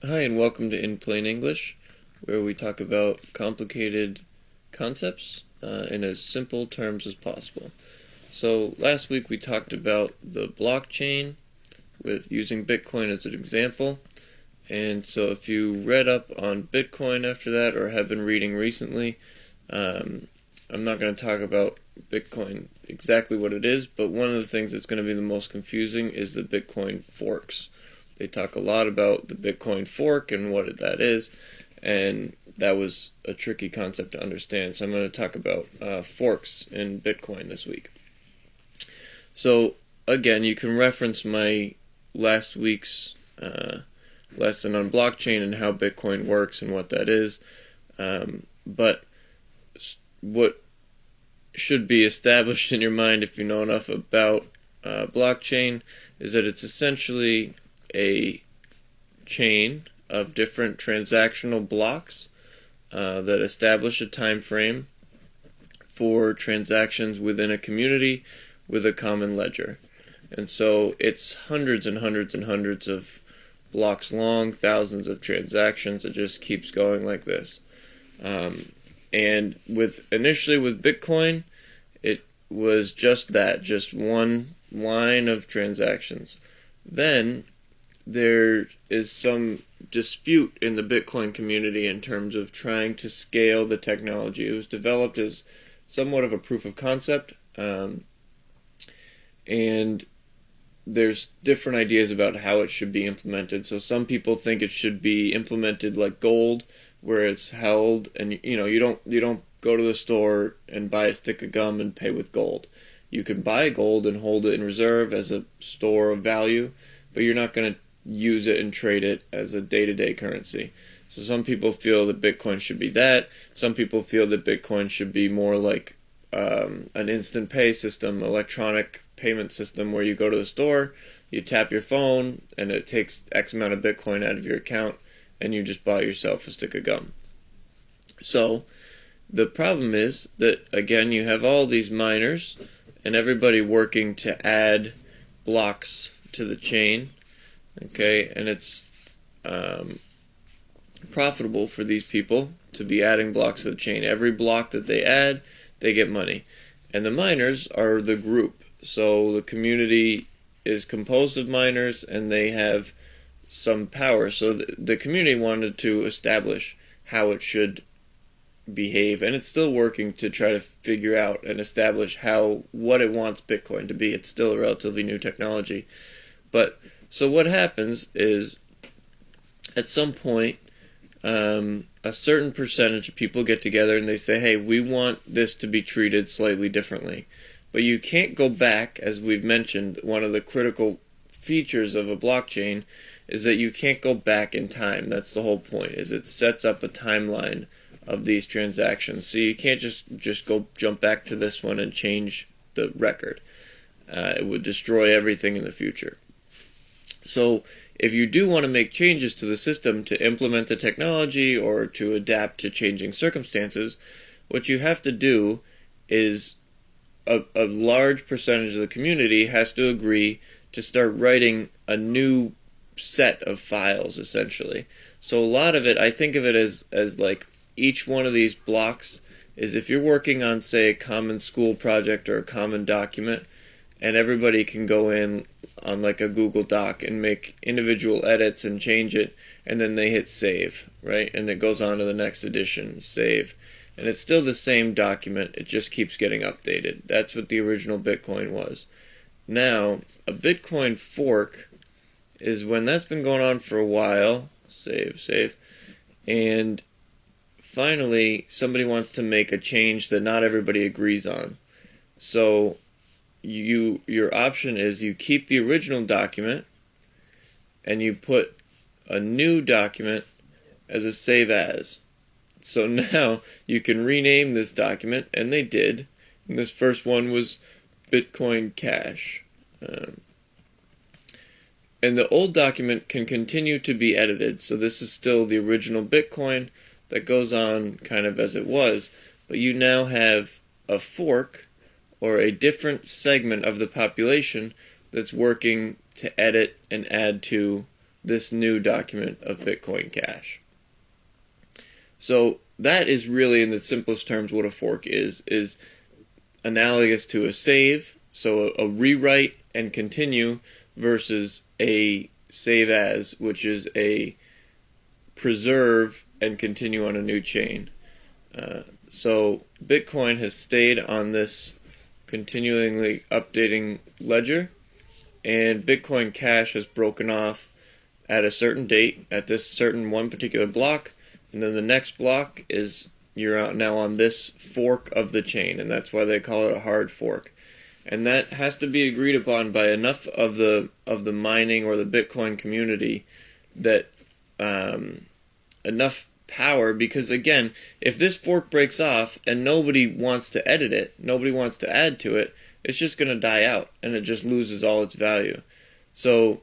Hi, and welcome to In Plain English, where we talk about complicated concepts in as simple terms as possible. So, last week we talked about the blockchain with using Bitcoin as an example. And so, if you read up on Bitcoin after that or have been reading recently, I'm not going to talk about Bitcoin exactly what it is, but one of the things that's going to be the most confusing is the Bitcoin forks. They talk a lot about the Bitcoin fork and what that is, and that was a tricky concept to understand. So I'm going to talk about forks in Bitcoin this week. So again, you can reference my last week's lesson on blockchain and how Bitcoin works and what that is. But what should be established in your mind if you know enough about blockchain is that it's essentially a chain of different transactional blocks that establish a time frame for transactions within a community with a common ledger. And so it's hundreds and hundreds and hundreds of blocks long, thousands of transactions. It just keeps going like this. And initially with Bitcoin, it was just that, just one line of transactions. Then there is some dispute in the Bitcoin community in terms of trying to scale the technology. It was developed as somewhat of a proof of concept, and there's different ideas about how it should be implemented. So some people think it should be implemented like gold, where it's held, and you don't go to the store and buy a stick of gum and pay with gold. You can buy gold and hold it in reserve as a store of value, but you're not going to use it and trade it as a day-to-day currency. So some people feel that Bitcoin should be that. Some people feel that Bitcoin should be more like an instant pay system, electronic payment system, where you go to the store, you tap your phone, and it takes X amount of Bitcoin out of your account, and you just buy yourself a stick of gum. So the problem is that, again, you have all these miners and everybody working to add blocks to the chain. Okay, and it's profitable for these people to be adding blocks to the chain. Every block that they add, they get money. And the miners are the group. So the community is composed of miners, and they have some power. So the community wanted to establish how it should behave, and it's still working to try to figure out and establish what it wants Bitcoin to be. It's still a relatively new technology. But so what happens is, at some point, a certain percentage of people get together and they say, hey, we want this to be treated slightly differently. But you can't go back, as we've mentioned. One of the critical features of a blockchain is that you can't go back in time. That's the whole point, is it sets up a timeline of these transactions. So you can't just go jump back to this one and change the record. It would destroy everything in the future. So if you do want to make changes to the system to implement the technology or to adapt to changing circumstances, what you have to do is a large percentage of the community has to agree to start writing a new set of files, essentially. So a lot of it, I think of it as like each one of these blocks is, if you're working on, say, a common school project or a common document, and everybody can go in on like a Google Doc and make individual edits and change it, and then they hit save, right? And it goes on to the next edition, save. And it's still the same document, it just keeps getting updated. That's what the original Bitcoin was. Now, a Bitcoin fork is when that's been going on for a while, save, and finally somebody wants to make a change that not everybody agrees on. So your option is you keep the original document and you put a new document as a save as. So now you can rename this document, and they did. And this first one was Bitcoin Cash. And the old document can continue to be edited. So this is still the original Bitcoin that goes on kind of as it was. But you now have a fork, or a different segment of the population, that's working to edit and add to this new document of Bitcoin Cash. So that is really, in the simplest terms, what a fork is analogous to a save, so a rewrite and continue, versus a save as, which is a preserve and continue on a new chain. So Bitcoin has stayed on this continually updating ledger, and Bitcoin Cash has broken off at a certain date, at this certain one particular block, and then the next block is you're now on this fork of the chain, and that's why they call it a hard fork. And that has to be agreed upon by enough of the mining or the Bitcoin community, that enough power, because again, if this fork breaks off and nobody wants to edit it, nobody wants to add to it, it's just going to die out and it just loses all its value. So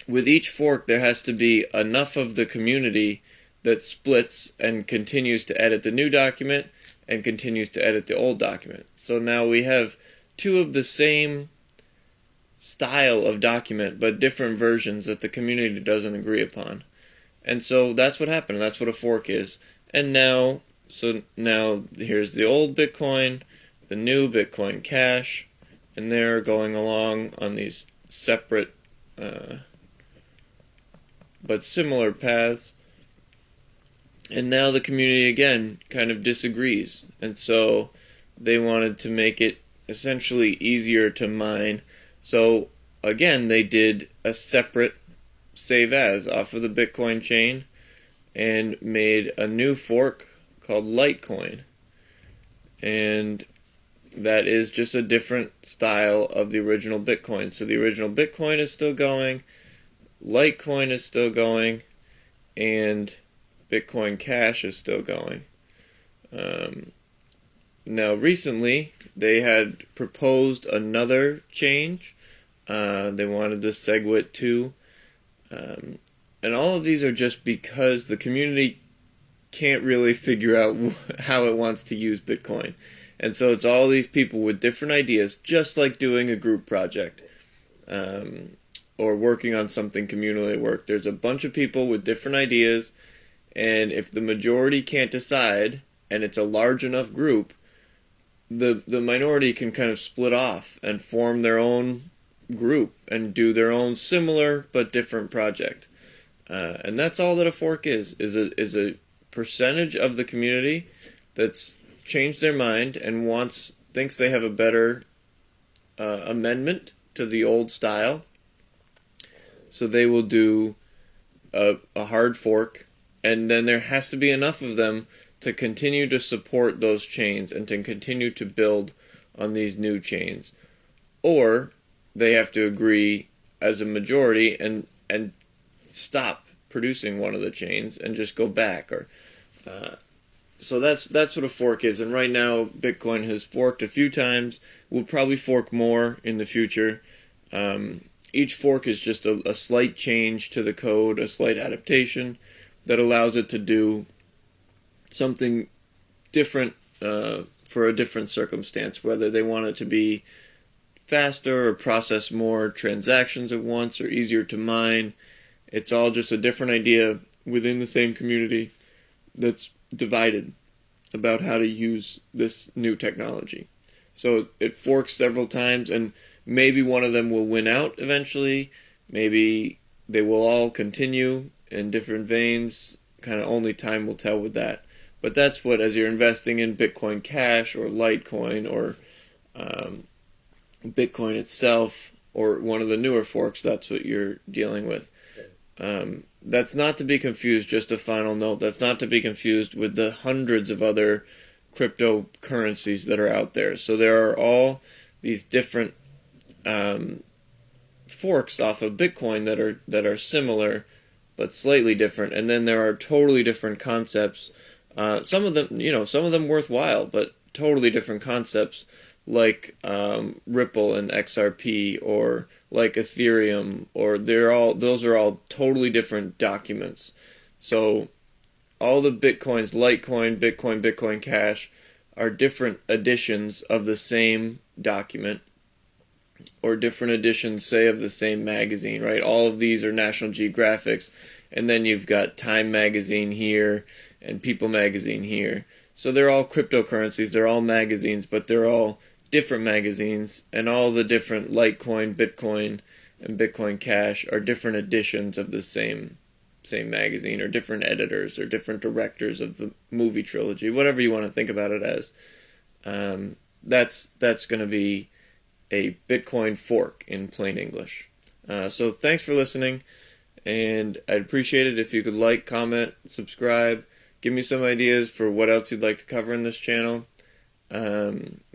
with each fork there has to be enough of the community that splits and continues to edit the new document and continues to edit the old document. So now we have two of the same style of document but different versions that the community doesn't agree upon. And so that's what happened. That's what a fork is. And now here's the old Bitcoin, the new Bitcoin Cash, and they're going along on these separate but similar paths. And now the community again kind of disagrees. And so they wanted to make it essentially easier to mine. So again, they did a separate save as off of the Bitcoin chain and made a new fork called Litecoin. And that is just a different style of the original Bitcoin. So the original Bitcoin is still going, Litecoin is still going, and Bitcoin Cash is still going. Now recently they had proposed another change. They wanted the SegWit2. And all of these are just because the community can't really figure out how it wants to use Bitcoin. And so it's all these people with different ideas, just like doing a group project or working on something communally at work. There's a bunch of people with different ideas, and if the majority can't decide, and it's a large enough group, the minority can kind of split off and form their own group and do their own similar but different project. And that's all that a fork is a percentage of the community that's changed their mind and thinks they have a better amendment to the old style. So they will do a hard fork, and then there has to be enough of them to continue to support those chains and to continue to build on these new chains. Or they have to agree as a majority and stop producing one of the chains and just go back. So that's what a fork is. And right now Bitcoin has forked a few times. We'll probably fork more in the future. Each fork is just a slight change to the code, a slight adaptation that allows it to do something different for a different circumstance, whether they want it to be faster or process more transactions at once or easier to mine. It's all just a different idea within the same community that's divided about how to use this new technology. So it forks several times, and maybe one of them will win out eventually. Maybe they will all continue in different veins. Kind of only time will tell with that. But that's what, as you're investing in Bitcoin Cash or Litecoin or Bitcoin itself or one of the newer forks, that's what you're dealing with. That's not to be confused, just a final note, that's not to be confused with the hundreds of other cryptocurrencies that are out there. So there are all these different forks off of Bitcoin that are similar but slightly different, and then there are totally different concepts. Some of them worthwhile, but totally different concepts, like Ripple and XRP, or like Ethereum, or those are all totally different documents. So all the Bitcoins, Litecoin, Bitcoin Cash, are different editions of the same document. or different editions, say, of the same magazine, right? All of these are National Geographics, and then you've got Time magazine here and People magazine here. So they're all cryptocurrencies, they're all magazines, but they're all different magazines, and all the different Litecoin, Bitcoin, and Bitcoin Cash are different editions of the same magazine, or different editors, or different directors of the movie trilogy, whatever you want to think about it as. That's going to be a Bitcoin fork in plain English. So thanks for listening, and I'd appreciate it if you could like, comment, subscribe, give me some ideas for what else you'd like to cover in this channel.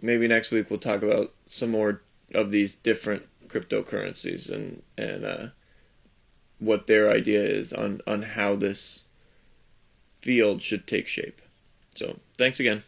Maybe next week we'll talk about some more of these different cryptocurrencies and what their idea is on how this field should take shape. So thanks again.